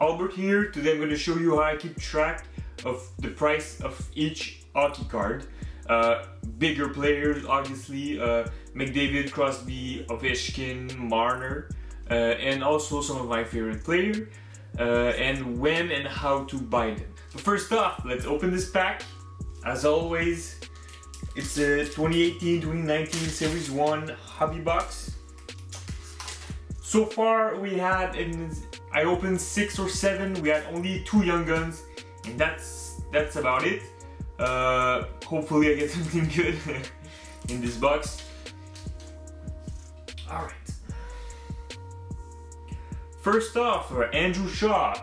Albert here. Today I'm going to show you how I keep track of the price of each hockey card. Bigger players, obviously, McDavid, Crosby, Ovechkin, Marner, and also some of my favorite players, and when and how to buy them. But first off, let's open this pack. As always, it's a 2018-2019 Series 1 hobby box. So far we had, I opened 6 or 7, we had only 2 Young Guns, and that's about it. Hopefully I get something good in this box. Alright. First off, Andrew Shaw.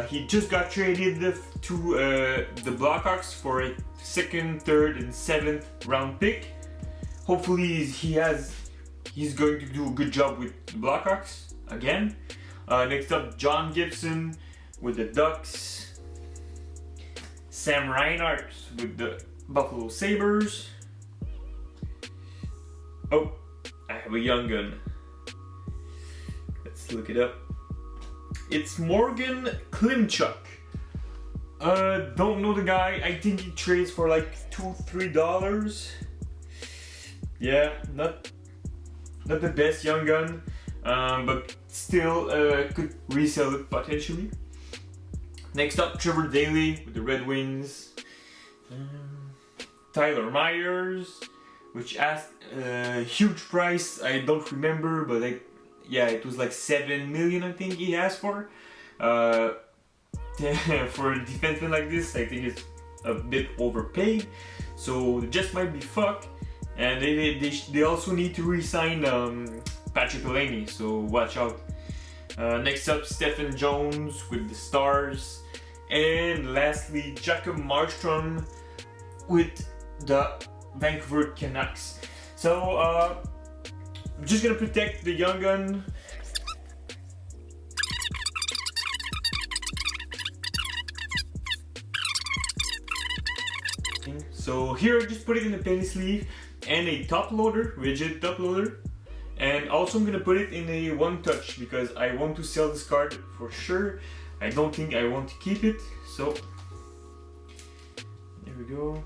He just got traded to the Blackhawks for a 2nd, 3rd, and 7th round pick. Hopefully he's going to do a good job with the Blackhawks again. Next up, John Gibson with the Ducks. Sam Reinhart with the Buffalo Sabres. Oh, I have a Young Gun. Let's look it up. It's Morgan Klimchuk. Don't know the guy. I think he trades for like $2-3. Yeah, not the best Young Gun, but still could resell it potentially. Next up, Trevor Daley with the Red Wings. Tyler Myers, which asked a huge price. I don't remember, but yeah, it was like $7 million. I think he asked for. For a defenseman like this, I think it's a bit overpaid. So the Jets might be fucked. And they also need to re-sign Patrick Laney, so watch out. Next up, Stephen Jones with the Stars. And lastly, Jacob Markstrom with the Vancouver Canucks. So I'm just gonna protect the Young Gun. So here I just put it in a penny sleeve and a top loader, rigid top loader, and also I'm gonna put it in a one touch because I want to sell this card for sure. I don't think I want to keep it, so there we go.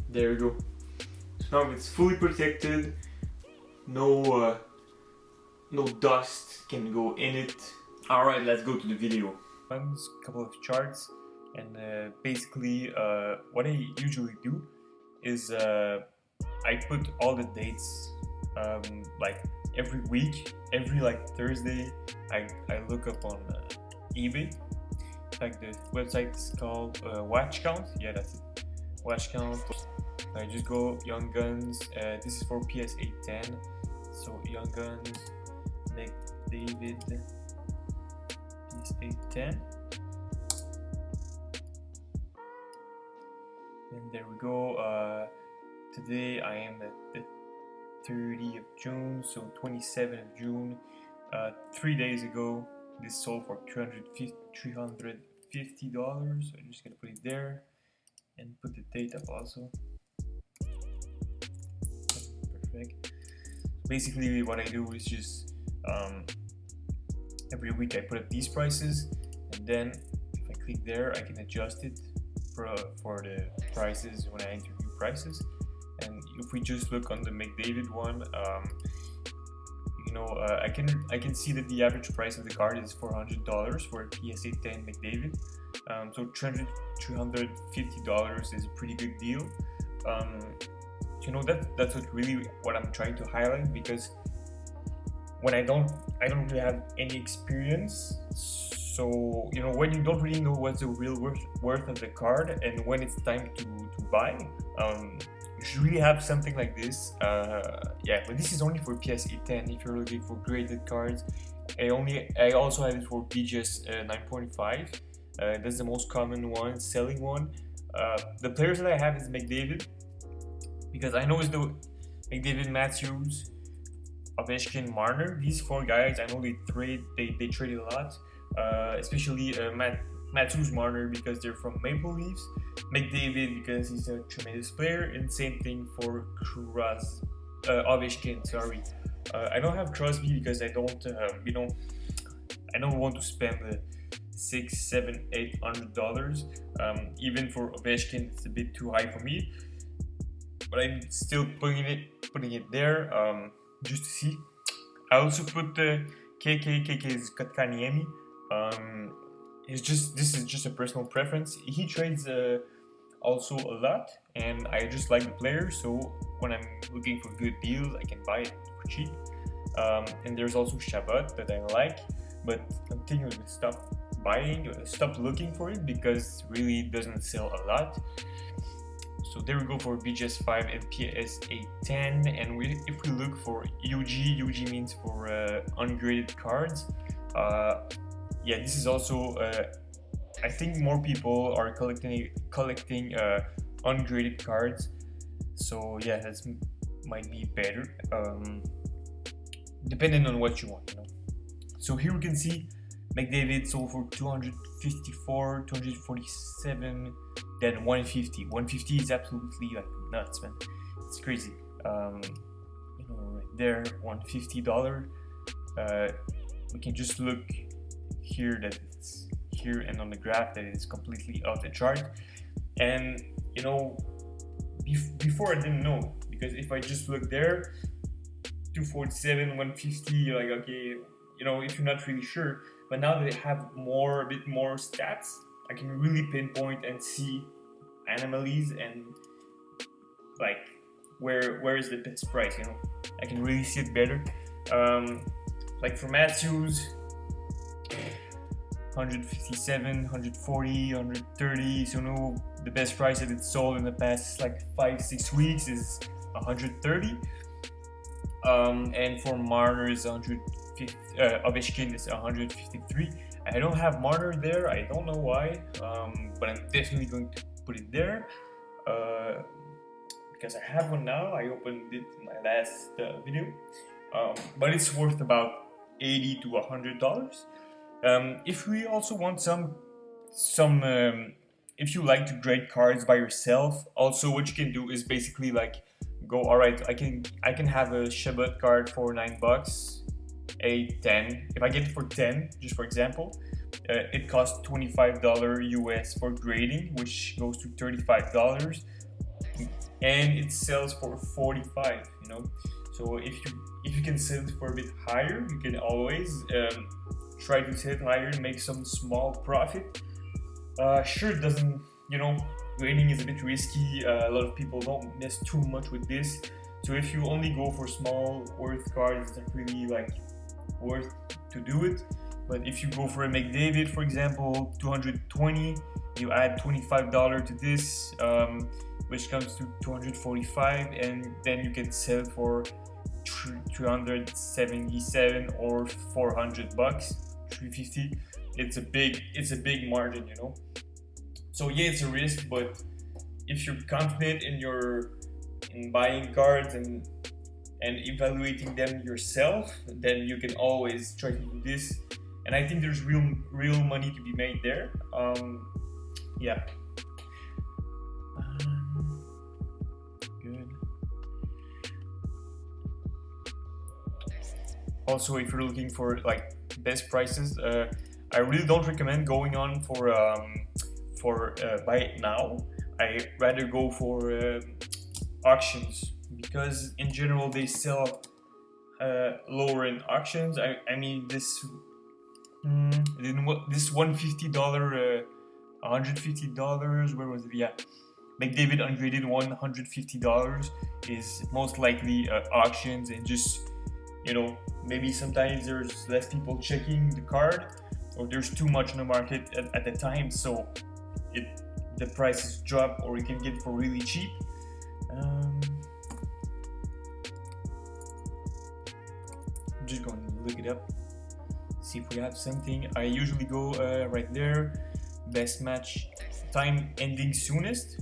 There we go. So now it's fully protected. No dust can go in it. Alright, let's go to the video. A couple of charts, and basically what I usually do is I put all the dates like every week, every like Thursday I look up on eBay. Like the website is called Watch Count. Yeah, that's it. Watch Count. I just go Young Guns. This is for PSA 10. So Young Guns, McDavid, PSA 10. And there we go. Today I am at the 30th of June, so 27th of June. 3 days ago, this sold for $350. So I'm just gonna put it there and put the date up also. Perfect. Basically, what I do is just every week I put up these prices, and then if I click there, I can adjust it for the prices when I enter new prices. And if we just look on the McDavid one, I can see that the average price of the card is $400 for a PSA 10 McDavid. So $350 is a pretty good deal. That's what I'm trying to highlight, because when I don't really have any experience, so when you don't really know what's the real worth of the card and when it's time to buy, you should really have something like this. Yeah, but this is only for PSA 10. If you're looking for graded cards, I also have it for BGS 9.5. That's the most common one, selling one. The players that I have is McDavid, because I know it's the McDavid, Matthews, Ovechkin, Marner. These 4 guys, I know they trade a lot, especially Matthews, Marner because they're from Maple Leafs, McDavid because he's a tremendous player, and same thing for Ovechkin. Sorry, I don't have Crosby because I don't, I don't want to spend the $600, $700, $800. Even for Ovechkin, it's a bit too high for me, but I'm still putting it there just to see. I also put the KK's Kotkaniemi. This is just a personal preference. He trades also a lot, and I just like the player. So when I'm looking for good deals, I can buy it for cheap. And there's also Shabbat that I like, but I'm thinking to stop looking for it because really it doesn't sell a lot. So there we go for BGS 5 and PSA 10. And if we look for UG means for ungraded cards. Yeah, this is also I think more people are collecting ungraded cards. So yeah, that might be better, depending on what you want. So here we can see McDavid sold for 254, 247, then 150. 150 is absolutely like nuts, man. It's crazy. Right there, $150. We can just look here that it's here and on the graph that it's completely off the chart. And before I didn't know, because if I just look there, 247, 150, like okay, if you're not really sure. But now that I have a bit more stats, I can really pinpoint and see anomalies and like where is the best price. I can really see it better. Like for Matthews, 157, 140, 130. So the best price that it's sold in the past like 5-6 weeks is 130. And for Marner is 150. Ovechkin is 153. I don't have Marner there. I don't know why, but I'm definitely going to put it there because I have one now. I opened it in my last video, but it's worth about $80 to $100. If we also want some, if you like to grade cards by yourself, also what you can do is basically like go, all right, I can have a Shabbat card for $9. 8, 10. If I get it for 10, just for example, it costs $25 US for grading, which goes to $35, and it sells for 45. So if you can sell it for a bit higher, you can always try to sell it higher and make some small profit. Sure, it doesn't. Grading is a bit risky. A lot of people don't mess too much with this. So if you only go for small worth cards, it's not really like worth to do it. But if you go for a McDavid, for example, 220, you add $25 to this, which comes to 245, and then you can sell for 377 or $400, 350. It's a big margin, So yeah, it's a risk, but if you're confident in buying cards and evaluating them yourself, then you can always try to do this. And I think there's real money to be made there. Yeah. Good. Also, if you're looking for like best prices, I really don't recommend going on for buy it now. I rather go for auctions, because in general they sell lower in auctions. I mean this $150, $150, where was it? Yeah, McDavid ungraded $150 is most likely auctions, and just maybe sometimes there's less people checking the card, or there's too much in the market at the time, so the prices drop, or you can get it for really cheap. I'm just going to look it up, see if we have something. I usually go right there, best match time ending soonest,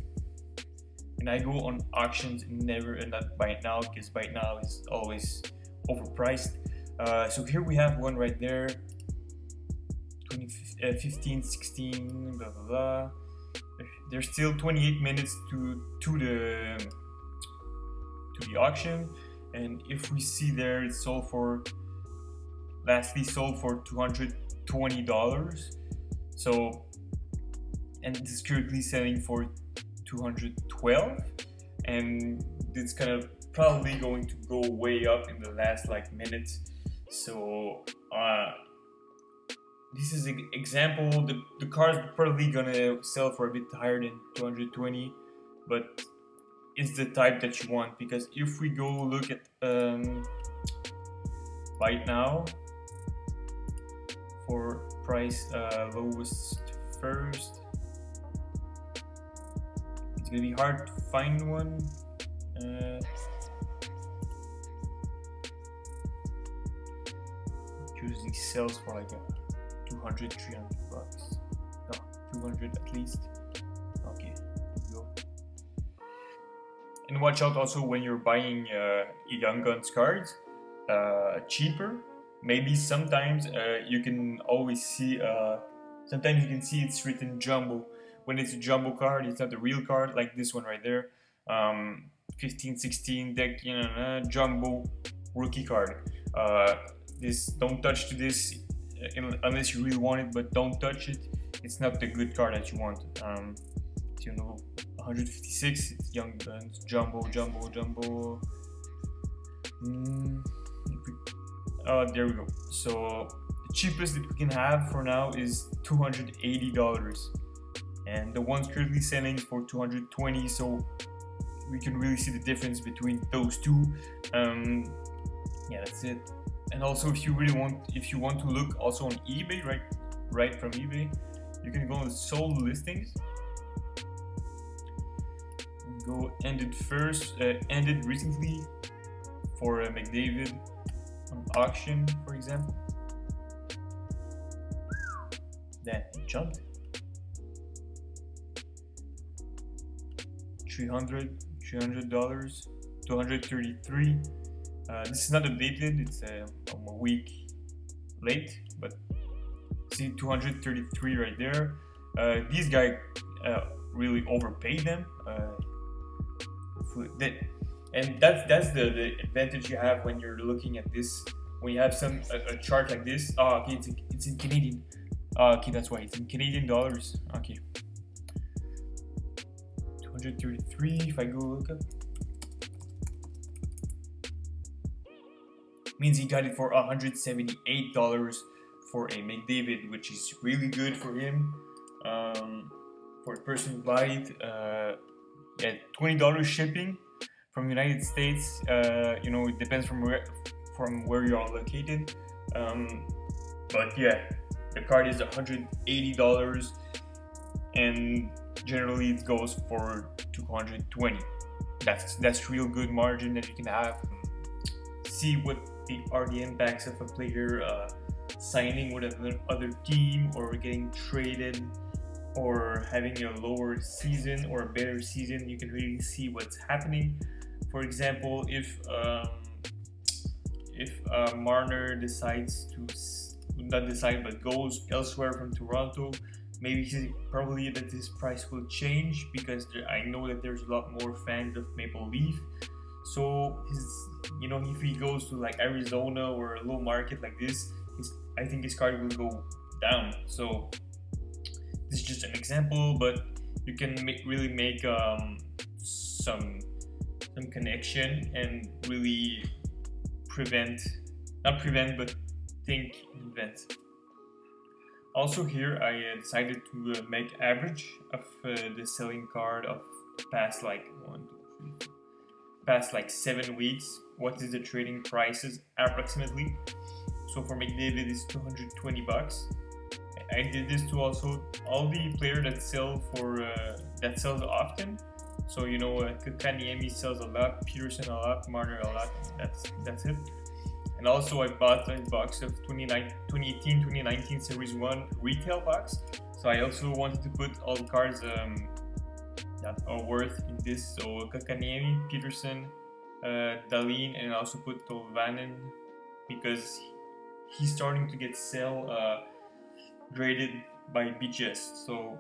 and I go on auctions, never and not buy it now, because buy it now is always overpriced. So here we have one right there, 15, 16, blah blah blah. There's still 28 minutes to the auction, and if we see there, it's lastly sold for $220. So, and it's currently selling for $212, and it's kind of probably going to go way up in the last like minutes. So this is an example. The car is probably gonna sell for a bit higher than 220, but it's the type that you want, because if we go look at right now for price lowest first, it's gonna be hard to find one. Usually sells for like 200, 300 bucks. No, 200 at least. Okay, let's go. And watch out also when you're buying Young Guns cards, cheaper. Maybe sometimes you can always see. Sometimes you can see it's written jumbo. When it's a jumbo card, it's not a real card, like this one right there. 15, 16 deck, jumbo rookie card. Don't touch to this unless you really want it, but don't touch it. It's not the good card that you want. 156, it's Young Guns, jumbo. There we go. So the cheapest that we can have for now is $280, and the one's currently selling for $220. So we can really see the difference between those two. Yeah, that's it. And also, if you want to look also on eBay, right from eBay, you can go on the sold listings. Go ended recently for McDavid on auction, for example. Then it jumped. $300, $233. This is not updated, it's a week late, but see 233 right there. These guys really overpaid them. And that's the advantage you have when you're looking at this. When you have a chart like this. Oh, okay, it's in Canadian. Okay, that's why it's in Canadian dollars. Okay, 233. If I go look up, means he got it for $178 for a McDavid, which is really good for him. For a person who buy it, yeah, $20 shipping from United States. It depends from where you are located. But yeah, the card is $180, and generally it goes for $220. That's real good margin that you can have. See what are the impacts of a player signing with another team, or getting traded, or having a lower season or a better season. You can really see what's happening. For example, if Marner decides to not decide but goes elsewhere from Toronto, maybe probably that this price will change, because I know that there's a lot more fans of Maple Leaf. So if he goes to like Arizona or a low market like this, I think his card will go down. So this is just an example, but you can really make some connection and really think in advance. Also here, I decided to make average of the selling card of past 7 weeks. What is the trading prices approximately? So for McDavid it's $220. I did this to also all the players that sells often. So Kaniemi sells a lot, Peterson a lot, Marner a lot. That's it. And also I bought a box of 2018-2019 Series 1 retail box. So I also wanted to put all the cards that are worth in this. So Kaniemi, Peterson, Dahlin, and I also put Tolvanen, because he's starting to get sell graded by BGS, so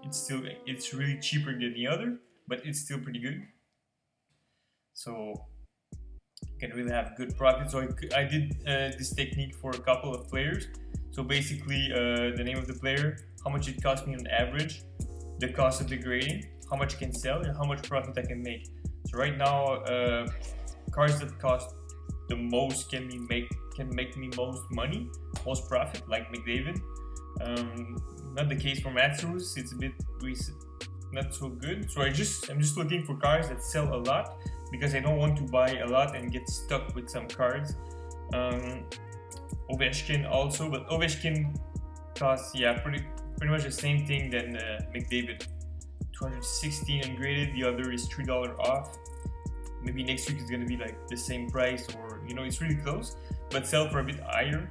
it's really cheaper than the other, but it's still pretty good. So you can really have good profit. So I did this technique for a couple of players. So basically, the name of the player, how much it cost me on average, the cost of the grading, how much I can sell, and how much profit I can make. So right now, cards that cost the most can make me most money, most profit, like McDavid. Not the case for Matthews. It's a bit not so good. So I'm just looking for cards that sell a lot because I don't want to buy a lot and get stuck with some cards. Ovechkin also, but Ovechkin costs pretty much the same thing than McDavid. 216 ungraded. The other is $3 off. Maybe next week it's gonna be like the same price, or it's really close, but sell for a bit higher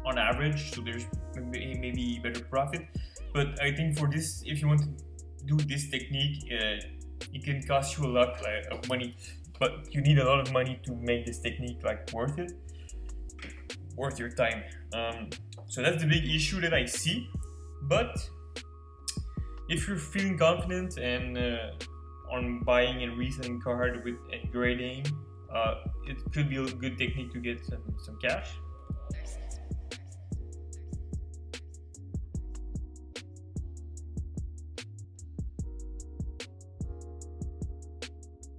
on average. So there's maybe better profit. But I think for this, if you want to do this technique, it can cost you a lot of money, but you need a lot of money to make this technique worth it, worth your time. So that's the big issue that I see. But if you're feeling confident and on buying and reselling card with and grading, it could be a good technique to get some cash.